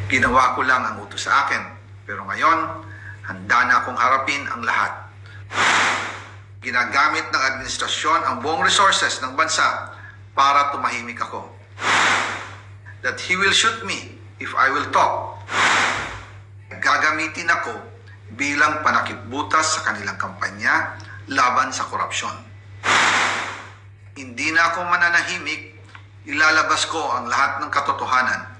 Ginawa ko lang ang utos sa akin, pero ngayon, handa na akong harapin ang lahat. Ginagamit ng administrasyon ang buong resources ng bansa para tumahimik ako. That he will shoot me if I will talk. Gagamitin ako bilang panakipbutas sa kanilang kampanya laban sa korupsyon. Hindi na ako mananahimik, ilalabas ko ang lahat ng katotohanan.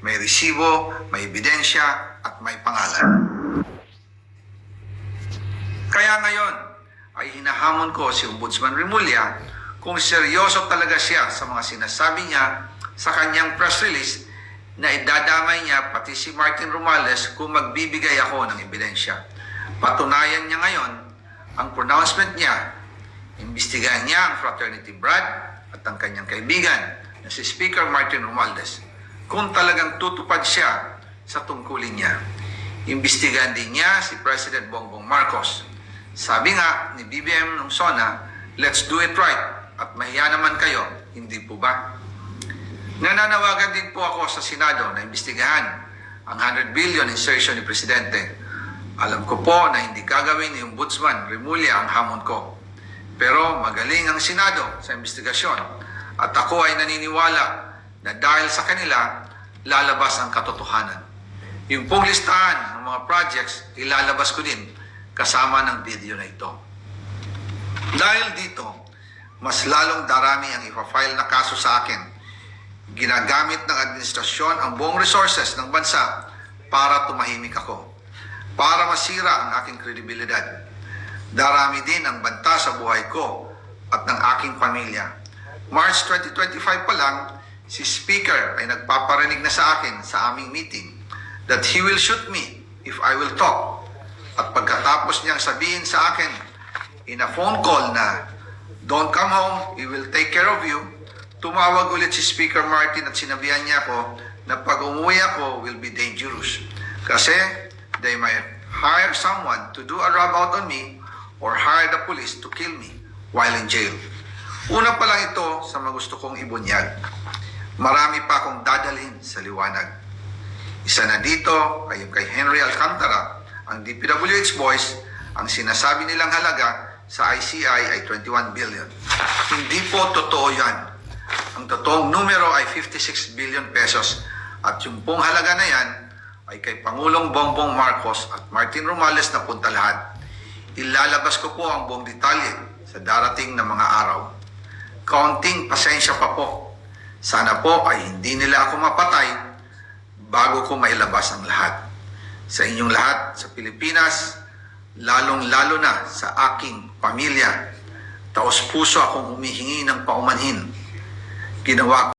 May resibo, may ebidensya, at may pangalan. Kaya ngayon ay hinahamon ko si Ombudsman Remulla kung seryoso talaga siya sa mga sinasabi niya sa kanyang press release na idadamay niya pati si Martin Romualdez kung magbibigay ako ng ebidensya. Patunayan niya ngayon ang pronouncement niya. Imbestigahan niya ang fraternity Brad at ang kanyang kaibigan na si Speaker Martin Romualdez kung talagang tutupad siya sa tungkulin niya. Imbestigahan din niya si President Bongbong Marcos. Sabi nga ni BBM nung SONA, let's do it right at mahiya naman kayo, hindi po ba? Nananawagan din po ako sa Senado na imbestigahan ang 100 billion insertion ni Presidente. Alam ko po na hindi gagawin ni Ombudsman Remulla ang hamon ko. Pero magaling ang Senado sa investigasyon at ako ay naniniwala na dahil sa kanila, lalabas ang katotohanan. Yung pong listahan ng mga projects, ilalabas ko din kasama ng video na ito. Dahil dito, mas lalong darami ang ipafile na kaso sa akin. Ginagamit ng administrasyon ang buong resources ng bansa para tumahimik ako, para masira ang aking kredibilidad. Darami din ang banta sa buhay ko at ng aking pamilya. March 2025 pa lang, si Speaker ay nagpaparinig na sa akin sa aming meeting that he will shoot me if I will talk. At pagkatapos niyang sabihin sa akin in a phone call na don't come home, we will take care of you, tumawag ulit si Speaker Martin at sinabihan niya ako na pag umuwi ako will be dangerous. Kasi they might hire someone to do a rub out on me or hire the police to kill me while in jail. Una pa lang ito sa mga gusto kong ibunyag. Marami pa akong dadalhin sa liwanag. Isa na dito ay yung kay Henry Alcantara, ang DPWH boys, ang sinasabi nilang halaga sa ICI ay 21 billion. Hindi po totoo yan. Ang totoong numero ay 56 billion pesos at yung pong halaga na yan ay kay Pangulong Bongbong Marcos at Martin Romualdez na punta lahat. Ilalabas ko po ang buong detalye sa darating na mga araw. Kaunting pasensya pa po. Sana po ay hindi nila ako mapatay bago ko mailabas ang lahat. Sa inyong lahat sa Pilipinas, lalong-lalo na sa aking pamilya, taos puso akong humihingi ng paumanhin. Ginawa